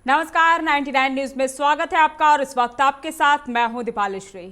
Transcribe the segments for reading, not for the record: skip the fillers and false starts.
नमस्कार, 99 न्यूज में स्वागत है आपका और इस वक्त आपके साथ मैं हूं दीपाली श्री।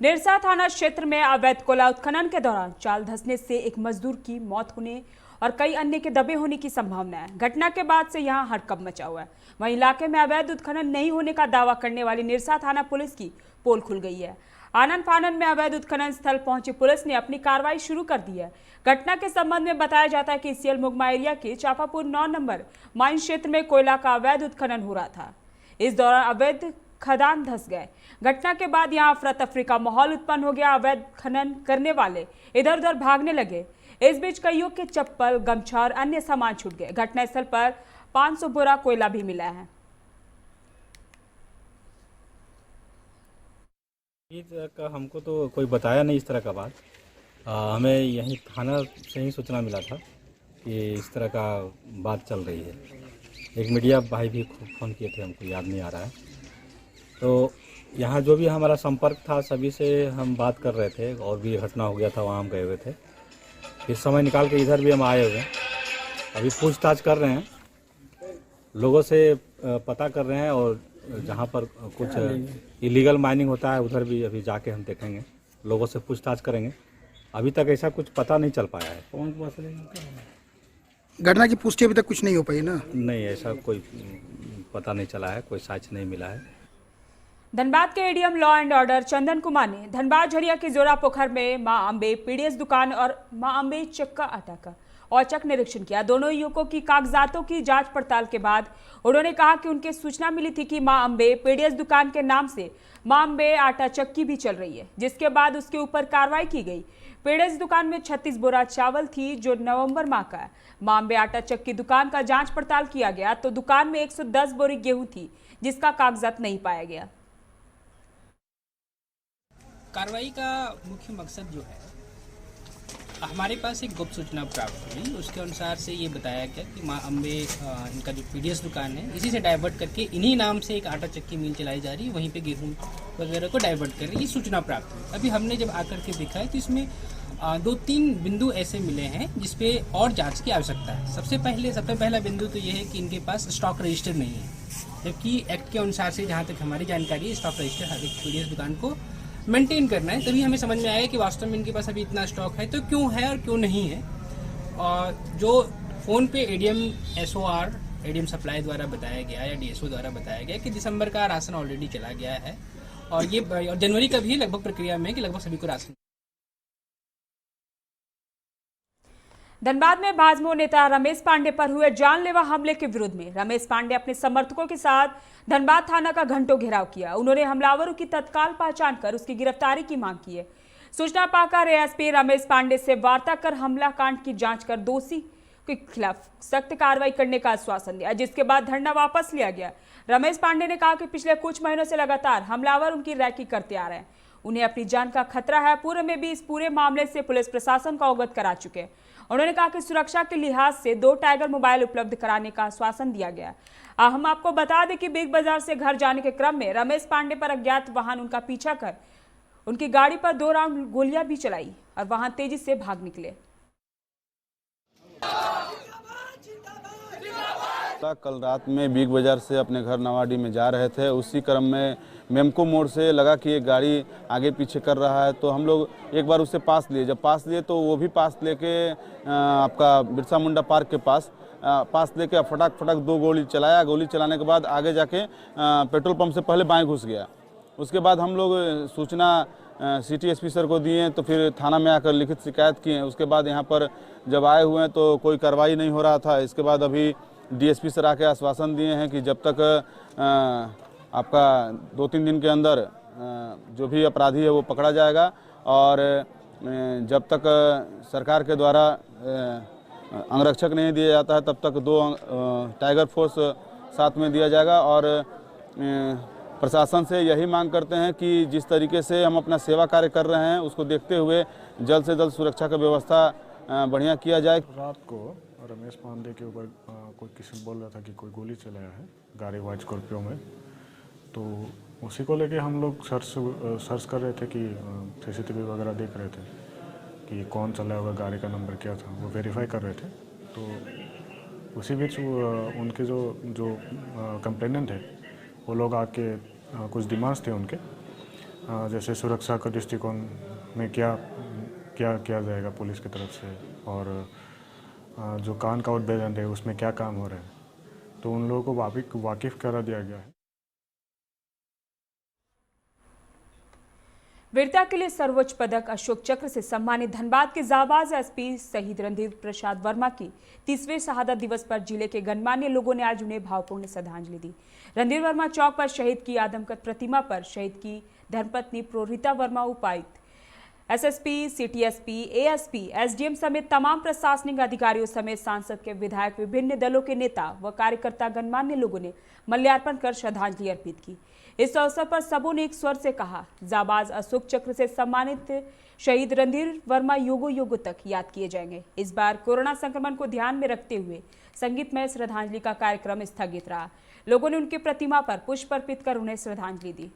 निरसा थाना क्षेत्र में अवैध कोयला उत्खनन के दौरान चाल धंसने से एक मजदूर की मौत होने और कई अन्य के दबे होने की संभावना है। घटना के बाद से यहां हड़कंप मचा हुआ है। वहीं इलाके में अवैध उत्खनन नहीं होने का दावा करने वाली निरसा थाना पुलिस की पोल खुल गई है। आनन फानन में अवैध उत्खनन स्थल पहुंची पुलिस ने अपनी कार्रवाई शुरू कर दी है। घटना के संबंध में बताया जाता है कि सीएल मुगमा एरिया के चापापुर 9 नंबर माइन क्षेत्र में कोयला का अवैध उत्खनन हो रहा था। इस दौरान अवैध खदान धंस गए। घटना के बाद यहां अफरा तफरी का माहौल उत्पन्न हो गया। अवैध खनन करने वाले इधर उधर भागने लगे। इस बीच कईयों के चप्पल, गमछा और अन्य सामान छूट गए। घटनास्थल पर 500 बोरा कोयला भी मिला है। इस तरह का हमको तो कोई बताया नहीं, इस तरह का बात। हमें यहीं थाना से ही सूचना मिला था कि इस तरह का बात चल रही है। एक मीडिया भाई भी फ़ोन किए थे, हमको याद नहीं आ रहा है। तो यहाँ जो भी हमारा संपर्क था सभी से हम बात कर रहे थे और भी घटना हो गया था, वहाँ हम गए हुए थे। इस समय निकाल के इधर भी हम आए हुए हैं। अभी पूछताछ कर रहे हैं, लोगों से पता कर रहे हैं और जहाँ पर कुछ इलीगल माइनिंग होता है उधर भी अभी जाके हम देखेंगे, लोगों से पूछताछ करेंगे। अभी तक ऐसा कुछ पता नहीं चल पाया है। घटना की पुष्टि अभी तक कुछ नहीं हो पाई ना? नहीं, ऐसा कोई पता नहीं चला है, कोई साक्ष्य नहीं मिला है। धनबाद के ADM law and order Chandan Kumar ने धनबाद झरिया की जोरा पोखर में मां अंबे पीडीएस दुकान और मां अंबे चक्का आटा का औचक निरीक्षण किया। दोनों युवकों की कागजातों की जांच पड़ताल के बाद उन्होंने कहा कि उनके सूचना मिली थी कि मां अंबे पीडीएस दुकान के नाम से मां अंबे आटा चक्की भी चल रही है, जिसके बाद उसके ऊपर कार्रवाई की गई। पीडीएस दुकान में 36 बोरा चावल थी जो नवंबर माह का है। मां अंबे आटा चक्की दुकान का जांच पड़ताल किया गया तो दुकान में 110 बोरी गेहूं थी जिसका कागजात नहीं पाया गया। कार्रवाई का मुख्य मकसद जो है, हमारे पास एक गुप्त सूचना प्राप्त हुई। उसके अनुसार से ये बताया गया कि मां अंबे इनका जो पीडीएस दुकान है इसी से डाइवर्ट करके इन्हीं नाम से एक आटा चक्की मिल चलाई जा रही है, वहीं पे गेहूं वगैरह को डाइवर्ट कर रही है। ये सूचना प्राप्त हुई। अभी हमने जब आकर के देखा है तो इसमें 2-3 बिंदु ऐसे मिले हैं जिसपे और जांच की आवश्यकता है। सबसे पहला बिंदु तो ये है कि इनके पास स्टॉक रजिस्टर नहीं है, जबकि एक्ट के अनुसार से जहाँ तक हमारी जानकारी है स्टॉक रजिस्टर हर एक पीडीएस दुकान को मेंटेन करना है। तभी हमें समझ में आया कि वास्तव में इनके पास अभी इतना स्टॉक है तो क्यों है और क्यों नहीं है। और जो फ़ोन पे एडीएम सप्लाई द्वारा बताया गया या डीएसओ द्वारा बताया गया कि दिसंबर का राशन ऑलरेडी चला गया है और ये और जनवरी का भी लगभग प्रक्रिया में कि लगभग सभी को राशन। धनबाद में भाजपा नेता रमेश पांडे पर हुए जानलेवा हमले के विरोध में रमेश पांडे अपने समर्थकों के साथ धनबाद थाना का घंटों घेराव किया। उन्होंने हमलावरों की तत्काल पहचान कर उसकी गिरफ्तारी की मांग की है। सूचना पाकर एएसपी रमेश पांडे से वार्ता कर हमला कांड की जांच कर दोषी के खिलाफ सख्त कार्रवाई करने का आश्वासन दिया, जिसके बाद धरना वापस लिया गया। रमेश पांडे ने कहा कि पिछले कुछ महीनों से लगातार हमलावर उनकी रैकी करते आ रहे हैं, उन्हें अपनी जान का खतरा है। पूर्व में भी इस पूरे मामले से पुलिस प्रशासन को अवगत करा चुके हैं। उन्होंने कहा कि सुरक्षा के लिहाज से 2 टाइगर मोबाइल उपलब्ध कराने का आश्वासन दिया गया। हम आपको बता दें कि बिग बाजार से घर जाने के क्रम में रमेश पांडे पर अज्ञात वाहन उनका पीछा कर उनकी गाड़ी पर 2 राउंड गोलियां भी चलाई और वहां तेजी से भाग निकले। कल रात में बिग बाजार से अपने घर नवाडी में जा रहे थे। उसी क्रम में मेमको मोड़ से लगा कि एक गाड़ी आगे पीछे कर रहा है, तो हम लोग एक बार उससे पास लिए। जब पास लिए तो वो भी पास लेके आपका बिरसा मुंडा पार्क के पास लेके फटाक 2 गोली चलाया। गोली चलाने के बाद आगे जाके पेट्रोल पंप से पहले बाएं घुस गया। उसके बाद हम लोग सूचना सिटी एसपी सर को दिए, तो फिर थाना में आकर लिखित शिकायत किए। उसके बाद यहाँ पर जब आए हुए हैं तो कोई कार्रवाई नहीं हो रहा था। इसके बाद अभी डीएसपी सर आके आश्वासन दिए हैं कि जब तक आपका 2-3 दिन के अंदर जो भी अपराधी है वो पकड़ा जाएगा और जब तक सरकार के द्वारा अंगरक्षक नहीं दिया जाता है तब तक 2 टाइगर फोर्स साथ में दिया जाएगा। और प्रशासन से यही मांग करते हैं कि जिस तरीके से हम अपना सेवा कार्य कर रहे हैं उसको देखते हुए जल्द से जल्द सुरक्षा का व्यवस्था बढ़िया किया जाए। रात को रमेश पांडे के ऊपर कोई किसी बोल रहा था कि कोई गोली चलाया है गाड़ी वाइट स्कॉर्पियो में, तो उसी को लेके हम लोग सर्च कर रहे थे कि सीसीटीवी वगैरह देख रहे थे कि कौन चलाया होगा, गाड़ी का नंबर क्या था, वो वेरीफाई कर रहे थे। तो उसी बीच उनके जो जो कंप्लेनेंट है वो लोग आके कुछ डिमांड्स थे उनके, जैसे सुरक्षा का दृष्टिकोण में क्या क्या किया जाएगा पुलिस की तरफ से, और जो कान का उद्भेदन है उसमें क्या काम हो रहे हैं, तो उन लोगों को वाकिफ करा दिया गया है। वीरता के लिए सर्वोच्च पदक अशोक चक्र से सम्मानित धनबाद के जाबाज एसपी शहीद रणधीर प्रसाद वर्मा की 30वें शहादत दिवस पर जिले के गणमान्य लोगों ने आज उन्हें भावपूर्ण श्रद्धांजलि दी। रणधीर वर्मा चौक पर शहीद की आदमकद प्रतिमा पर शहीद की धर्मपत्नी प्रोरिता वर्मा, उपायुक्त, एसएसपी, सीटीएसपी, एएसपी, एसडीएम समेत तमाम प्रशासनिक अधिकारियों समेत सांसद के विधायक, विभिन्न दलों के नेता व कार्यकर्ता गणमान्य लोगों ने माल्यार्पण कर श्रद्धांजलि अर्पित की। इस अवसर पर सबों ने एक स्वर से कहा, जाबाज अशोक चक्र से सम्मानित शहीद रणधीर वर्मा युगों युगों तक याद किए जाएंगे। इस बार कोरोना संक्रमण को ध्यान में रखते हुए संगीतमय श्रद्धांजलि का कार्यक्रम स्थगित रहा। लोगों ने उनकी प्रतिमा पर पुष्प अर्पित कर उन्हें श्रद्धांजलि दी।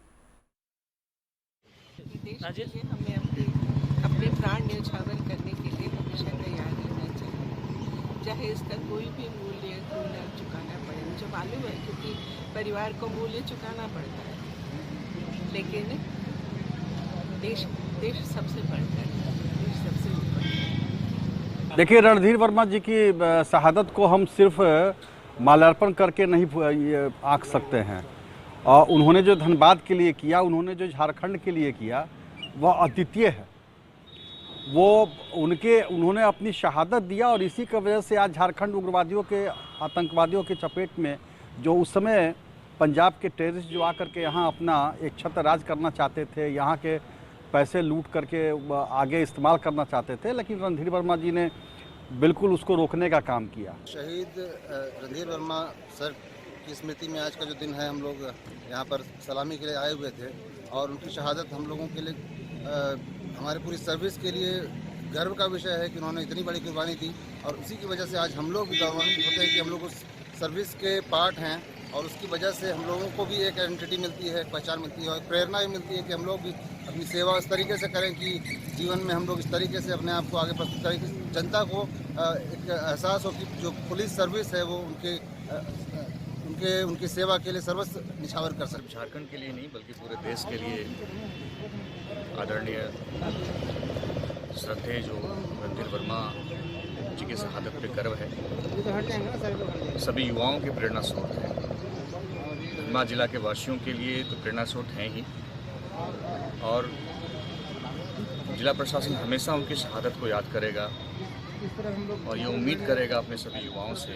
हमें अपने प्राण न्यौछावर करने के लिए हमेशा तैयार रहना चाहिए, चाहे इसका कोई भी मूल्य क्यों न चुकाना पड़े। मुझे मालूम है क्योंकि परिवार को मूल्य चुकाना पड़ता है, लेकिन देश सबसे बढ़कर है, देश सबसे ऊपर है। देखिए, रणधीर वर्मा जी की शहादत को हम सिर्फ माल्यार्पण करके नहीं आंक सकते हैं। और उन्होंने जो धनबाद के लिए किया, उन्होंने जो झारखंड के लिए किया, वह अद्वितीय है। उन्होंने अपनी शहादत दिया और इसी की वजह से आज झारखंड उग्रवादियों के, आतंकवादियों के चपेट में, जो उस समय पंजाब के टेररिस्ट जो आकर के यहाँ अपना एक छत्र राज करना चाहते थे, यहाँ के पैसे लूट करके आगे इस्तेमाल करना चाहते थे, लेकिन रणधीर वर्मा जी ने बिल्कुल उसको रोकने का काम किया। शहीद रणधीर वर्मा सर की स्मृति में आज का जो दिन है, हम लोग यहाँ पर सलामी के लिए आए हुए थे और उनकी शहादत हम लोगों के लिए, हमारे पूरी सर्विस के लिए गर्व का विषय है कि उन्होंने इतनी बड़ी कुर्बानी दी और उसी की वजह से आज हम लोग भी गौरवान्वित होते हैं कि हम लोग उस सर्विस के पार्ट हैं और उसकी वजह से हम लोगों को भी एक आइडेंटिटी मिलती है, पहचान मिलती है और प्रेरणा भी मिलती है कि हम लोग भी अपनी सेवा इस तरीके से करें कि जीवन में हम लोग इस तरीके से अपने आप को आगे प्रस्तुत करें कि जनता को एक एहसास हो कि जो पुलिस सर्विस है वो उनकी सेवा के लिए सर्वस्व निछावर कर सकते। झारखंड के लिए नहीं बल्कि पूरे देश के लिए आदरणीय श्रद्धेय जो रणधीर वर्मा जी की शहादत पे गर्व है। सभी युवाओं के प्रेरणा स्रोत हैं। धनबाद जिला के वासियों के लिए तो प्रेरणा स्रोत हैं ही, और जिला प्रशासन हमेशा उनकी शहादत को याद करेगा और ये उम्मीद करेगा अपने सभी युवाओं से।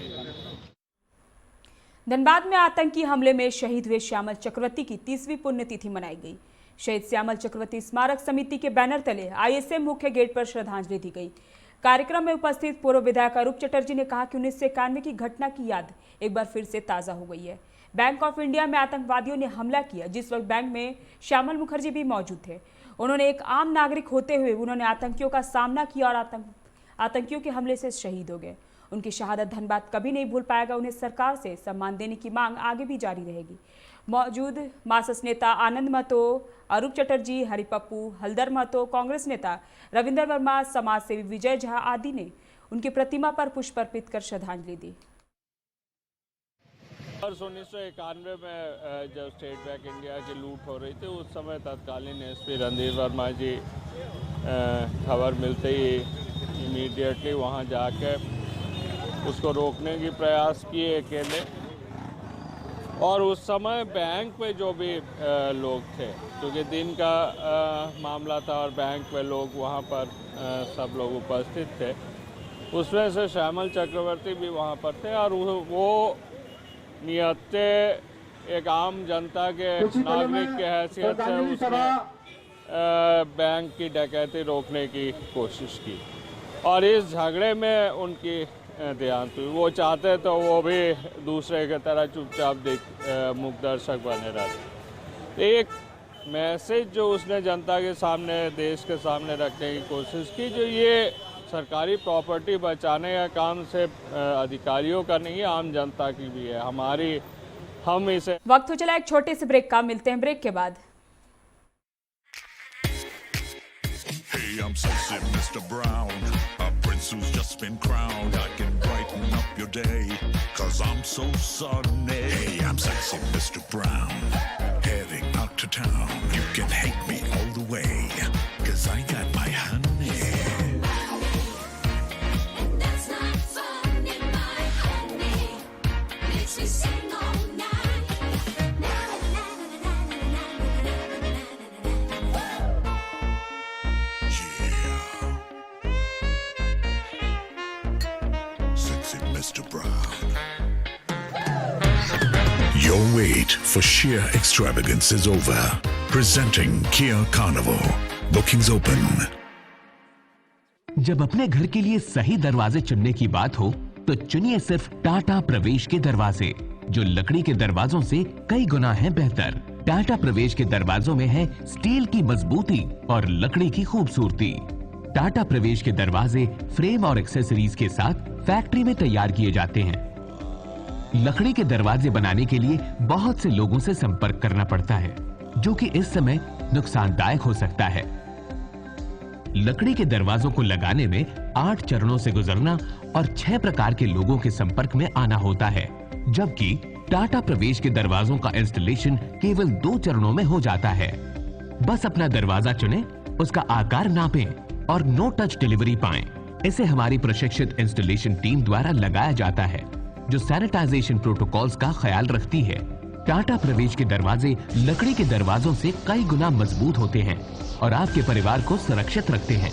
धनबाद में आतंकी हमले में शहीद हुए श्यामल चक्रवर्ती की 30वीं पुण्यतिथि मनाई गई। शहीद श्यामल चक्रवर्ती स्मारक समिति के बैनर तले आईएसएम मुख्य गेट पर श्रद्धांजलि दी गई। कार्यक्रम में उपस्थित पूर्व विधायक अरूप चटर्जी ने कहा कि 1991 की घटना की याद एक बार फिर से ताज़ा हो गई है। बैंक ऑफ इंडिया में आतंकवादियों ने हमला किया, जिस वक्त बैंक में श्यामल मुखर्जी भी मौजूद थे। उन्होंने एक आम नागरिक होते हुए उन्होंने आतंकियों का सामना किया और आतंकियों के हमले से शहीद हो गए। उनकी शहादत धनबाद कभी नहीं भूल पाएगा। उन्हें सरकार से सम्मान देने की मांग आगे भी जारी रहेगी। मौजूद मार्क्सिस्ट नेता आनंद महतो, अरूप चटर्जी, हरिपप्पू, हलदर महतो, कांग्रेस नेता रविंदर वर्मा, समाजसेवी विजय झा आदि ने उनकी प्रतिमा पर पुष्प अर्पित कर श्रद्धांजलि दी। वर्ष 1991 में जब स्टेट बैंक इंडिया की लूट हो रही थी, उस समय तत्कालीन एसपी रणधीर वर्मा जी खबर मिलते ही इमीडिएटली वहां जाकर उसको रोकने की प्रयास किए अकेले। और उस समय बैंक में जो भी लोग थे, क्योंकि दिन का मामला था और बैंक में लोग वहाँ पर सब लोग उपस्थित थे, उसमें से श्यामल चक्रवर्ती भी वहाँ पर थे और वो नियत से एक आम जनता के नागरिक के हैसियत से उसने बैंक की डकैती रोकने की कोशिश की और इस झगड़े में उनकी देहांत हुई। वो चाहते तो वो भी दूसरे की तरह चुपचाप मुख दर्शक बने रहते। एक मैसेज जो उसने जनता के सामने, देश के सामने रखने की कोशिश की, जो ये सरकारी प्रॉपर्टी बचाने का काम सिर्फ अधिकारियों का नहीं, आम जनता की भी है। हम इसे वक्त हो चला एक छोटे से ब्रेक का, मिलते हैं ब्रेक के बाद। Hey, I'm Mr. Brown, a prince who's just been crowned. I can brighten up your day. 'cause I'm so sunny. Hey, I'm sexy Mr. Brown, heading out to town. You can hate me all the way, 'cause I got my honey. That's not funny, my honey. Makes me sing all night. Sexy Mr. Brown. Your wait for sheer extravagance is over. Presenting Kia Carnival. Bookings open. जब अपने घर के लिए सही दरवाजे चुनने की बात हो तो चुनिए सिर्फ टाटा प्रवेश के दरवाजे, जो लकड़ी के दरवाजों से कई गुना हैं बेहतर। टाटा प्रवेश के दरवाजों में है स्टील की मजबूती और लकड़ी की खूबसूरती। टाटा प्रवेश के दरवाजे फ्रेम और एक्सेसरीज के साथ फैक्ट्री में तैयार किए जाते हैं। लकड़ी के दरवाजे बनाने के लिए बहुत से लोगों से संपर्क करना पड़ता है, जो कि इस समय नुकसानदायक हो सकता है। लकड़ी के दरवाजों को लगाने में 8 चरणों से गुजरना और 6 प्रकार के लोगों के संपर्क में आना होता है, जबकि टाटा प्रवेश के दरवाजों का इंस्टॉलेशन केवल 2 चरणों में हो जाता है। बस अपना दरवाजा चुनें, उसका आकार नापें और नो टच डिलीवरी पाएं। इसे हमारी प्रशिक्षित इंस्टॉलेशन टीम द्वारा लगाया जाता है, जो सैनिटाइजेशन प्रोटोकॉल्स का ख्याल रखती है। टाटा प्रवेश के दरवाजे लकड़ी के दरवाजों से कई गुना मजबूत होते हैं और आपके परिवार को सुरक्षित रखते हैं।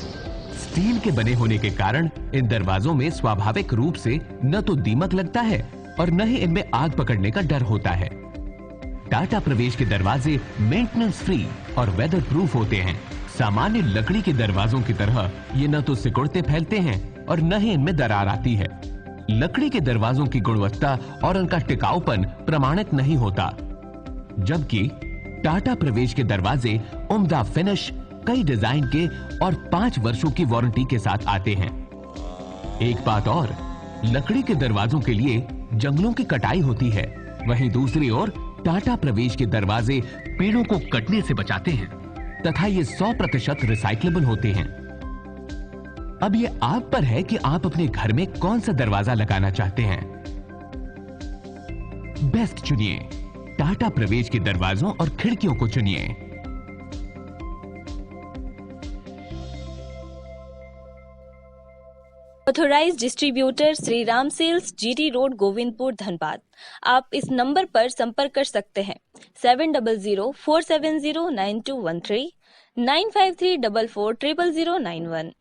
स्टील के बने होने के कारण इन दरवाजों में स्वाभाविक रूप से न तो दीमक लगता है और न ही इनमें आग पकड़ने का डर होता है। टाटा प्रवेश के दरवाजे मेंटेनेंस फ्री और वेदर प्रूफ होते हैं। सामान्य लकड़ी के दरवाजों की तरह ये न तो सिकुड़ते फैलते हैं और न ही इनमें दरार आती है। लकड़ी के दरवाजों की गुणवत्ता और उनका टिकाऊपन प्रमाणित नहीं होता, जबकि टाटा प्रवेश के दरवाजे उम्दा फिनिश, कई डिजाइन के और 5 वर्षों की वारंटी के साथ आते हैं। एक बात और, लकड़ी के दरवाजों के लिए जंगलों की कटाई होती है, वहीं दूसरी ओर टाटा प्रवेश के दरवाजे पेड़ों को कटने से बचाते हैं तथा ये 100% रिसाइक्लेबल होते हैं। अब ये आप पर है कि आप अपने घर में कौन सा दरवाजा लगाना चाहते हैं। बेस्ट चुनिए, टाटा प्रवेश के दरवाजों और खिड़कियों को चुनिए। Authorised distributor Shri Ram sales, GT road, Govindpur, Dhanbad. आप इस नंबर पर संपर्क कर सकते हैं 7004709213 9534400091।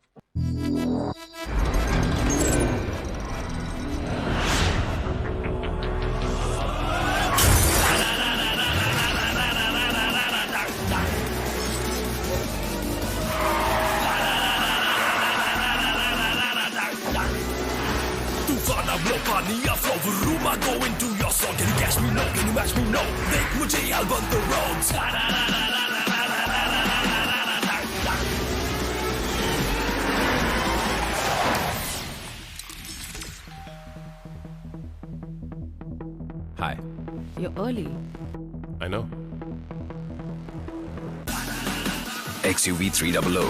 Mania flow the room, I go into your soul. Can you catch me? No. Can you match me? No. Make mujhe I'll run the roads. Hi. You're early. I know. XUV 300.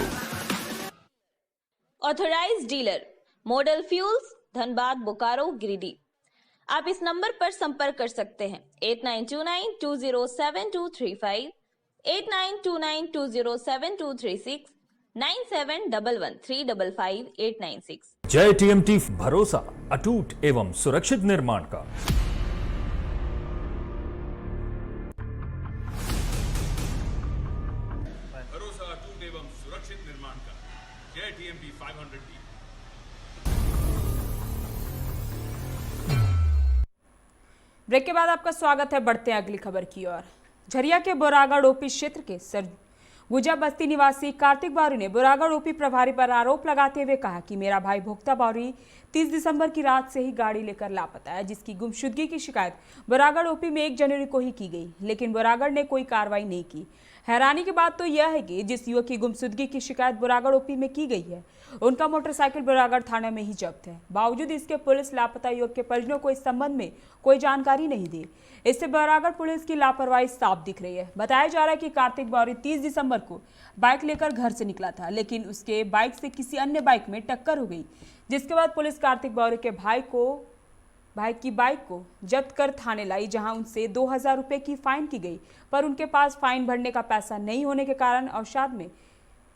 Authorised dealer model fuels, Dhanbad, Bokaro, Giridih. आप इस number पर संपर्क कर सकते हैं 8929207235, 8929207236, 9711355896। जय TMT, भरोसा अटूट एवं सुरक्षित निर्माण का। भरोसा अटूट एवं सुरक्षित निर्माण का। जय टीएमटी 500D। ब्रेक के बाद आपका स्वागत है। बढ़ते हैं अगली खबर की ओर। झरिया के बोरागढ़ ओपी क्षेत्र के सरगुजा बस्ती निवासी कार्तिक बावरी ने बोरागढ़ ओपी प्रभारी पर आरोप लगाते हुए कहा कि मेरा भाई भोक्ता बावरी 30 दिसंबर की रात से ही गाड़ी लेकर लापता है, जिसकी गुमशुदगी की शिकायत बोरागढ़ ओपी में 1 जनवरी को ही की गई, लेकिन बोरागढ़ ने कोई कार्रवाई नहीं की। हैरानी की बात तो यह है कि जिस युवक की गुमशुदगी की शिकायत बोरागढ़ ओपी में की गई है, उनका मोटरसाइकिल बोरागढ़ थाना में ही जब्त है। बावजूद इसके पुलिस लापता युवक के परिजनों को इस संबंध में कोई जानकारी नहीं दी। इससे बोरागढ़ पुलिस की लापरवाही साफ दिख रही है। बताया जा रहा है कि कार्तिक बावरी 30 दिसंबर को बाइक लेकर घर से निकला था, लेकिन उसके बाइक से किसी अन्य बाइक में टक्कर हो गई, जिसके बाद पुलिस कार्तिक बावरी के भाई को भाई की बाइक को जब्त कर थाने लाई, जहां उनसे 2000 रुपए की फाइन की गई, पर उनके पास फाइन भरने का पैसा नहीं होने के कारण अवसाद में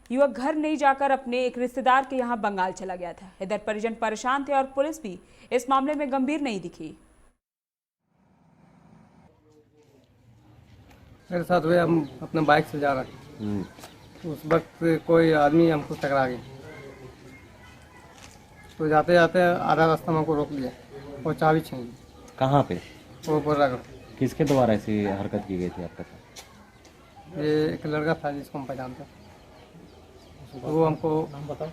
युवक घर नहीं जाकर अपने एक रिश्तेदार के यहां बंगाल चला गया था। इधर परिजन परेशान थे और पुलिस भी इस मामले में गंभीर नहीं दिखी। मेरे साथ हुए, हम अपने बाइक से जा रहे हैं, उस वक्त कोई आदमी हमको टकरा गया, तो जाते जाते आधा रास्ता में हमको रोक लिया और चाबी छीन ली। कहाँ पे? वो बोला किसके द्वारा ऐसी हरकत की गई थी आपके साथ? ये एक लड़का था जिसको हम पहचानते हैं, वो हमको नाम बताओ।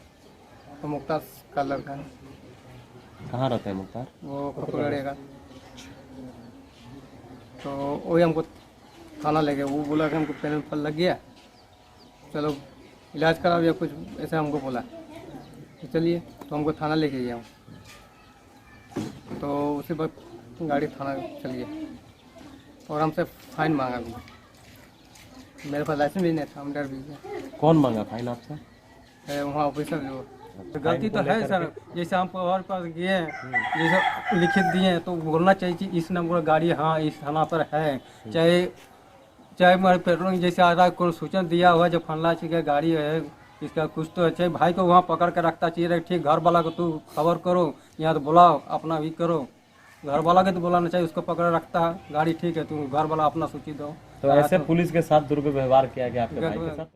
तो मुख्तार का लड़का है। कहाँ रहता है मुख्तार? वो कपड़े का। तो वही हमको थाना ले गए, वो बोला कि हमको पैर में फल लग गया, चलो इलाज कराओ या कुछ ऐसा हमको बोला। तो चलिए, तो हमको थाना लेके गया हूँ, तो उसी वक्त गाड़ी थाना चल गया और हमसे फाइन मांगा भी। मेरे पास लाइसेंस भी नहीं था, हम डर भी गए। कौन मांगा फाइन आपसे? वहाँ ऑफिसर जो। तो गलती तो है सर, जैसे हम और पास गए हैं, जैसे लिखित दिए हैं, तो बोलना चाहिए कि इस नंबर गाड़ी हाँ इस थाना पर है, चाहे हमारे पेट्रोल जैसे आधा कोई सूचना दिया हुआ जब फलना चाहिए गाड़ी है इसका कुछ तो अच्छा। भाई को वहाँ पकड़ के रखता चाहिए, ठीक घर वाला को तू खबर करो, यहाँ तो बुलाओ, अपना भी करो। घर वाला के तो बुलाना चाहिए, उसको पकड़ रखता है गाड़ी, ठीक है, तू घर वाला अपना सूची दो। तो ऐसे पुलिस के साथ दुर्व्यवहार किया गया आपके भाई के साथ?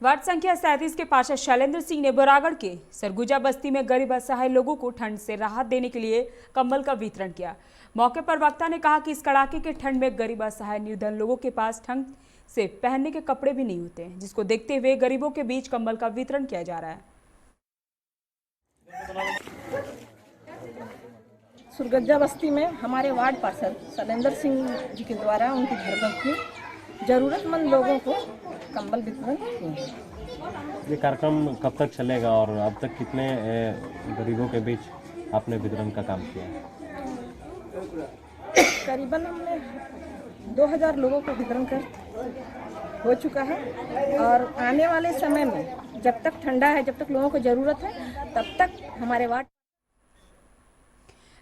वार्ड संख्या 37 के पार्षद शैलेंद्र सिंह ने बोरागढ़ के सरगुजा बस्ती में गरीब असहाय लोगों को ठंड से राहत देने के लिए कंबल का वितरण किया। मौके पर वक्ता ने कहा कि इस कड़ाके के ठंड में गरीब असहाय निर्धन लोगों के पास ठंड से पहनने के कपड़े भी नहीं होते हैं, जिसको देखते हुए गरीबों के बीच कंबल का वितरण किया जा रहा है। सरगुजा बस्ती में हमारे वार्ड पार्षद शैलेंद्र सिंह जी के द्वारा उनकी धर्मपत्नी जरूरतमंद लोगों को कंबल वितरण किए हैं। ये कार्यक्रम कब तक चलेगा और अब तक कितने गरीबों के बीच आपने वितरण का काम किया है? करीबन हमने 2000 लोगों को वितरण कर हो चुका है और आने वाले समय में जब तक ठंडा है, जब तक लोगों को ज़रूरत है, तब तक हमारे वार्ड।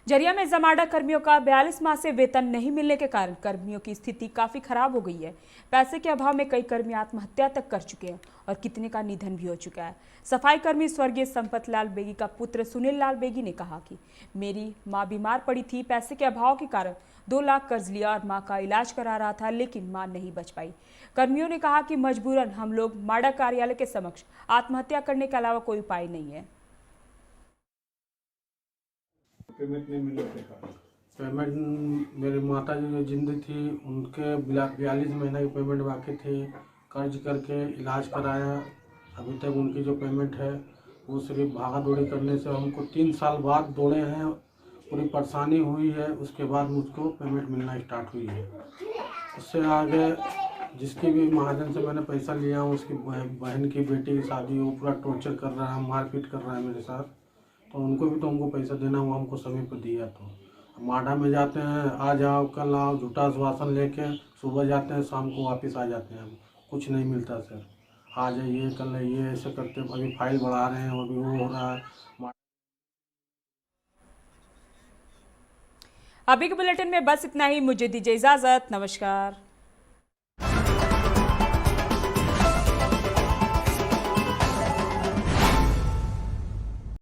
जरिया में जमाडा कर्मियों का 42 माह से वेतन नहीं मिलने के कारण कर्मियों की स्थिति काफी खराब हो गई है। पैसे के अभाव में कई कर्मी आत्महत्या तक कर चुके हैं और कितने का निधन भी हो चुका है। सफाई कर्मी स्वर्गीय संपत लाल बेगी का पुत्र सुनील लाल बेगी ने कहा कि मेरी मां बीमार पड़ी थी, पैसे के अभाव के कारण 2 लाख कर्ज लिया और मां का इलाज करा रहा था, लेकिन मां नहीं बच पाई। कर्मियों ने कहा कि मजबूरन हम लोग माडा कार्यालय के समक्ष आत्महत्या करने के अलावा कोई उपाय नहीं है। पेमेंट नहीं मिलने के कारण पेमेंट, मेरी माता जी जो जिंदा थी उनके 42 महीने की पेमेंट बाकी थी, कर्ज करके इलाज कराया, अभी तक उनकी जो पेमेंट है वो सिर्फ भागा दौड़ी करने से हमको 3 साल बाद दौड़े हैं, पूरी परेशानी हुई है, उसके बाद मुझको पेमेंट मिलना स्टार्ट हुई है। उससे आगे जिसकी भी महाजन से मैंने पैसा लिया हूँ, उसकी बहन की बेटी की शादी, वो पूरा टॉर्चर कर रहा है, मारपीट कर रहा है मेरे साथ, तो उनको भी तो हमको पैसा देना हुआ, हमको समय पर दिया। तो माडा में जाते हैं, आ जाओ कल आओ, झूठा आश्वासन लेके सुबह जाते हैं, शाम को वापस आ जाते हैं, कुछ नहीं मिलता सर, आ जाइए कल आइए, ऐसे करते अभी फाइल बढ़ा रहे हैं, अभी वो हो रहा है। अभी के बुलेटिन में बस इतना ही, मुझे दीजिए इजाजत, नमस्कार।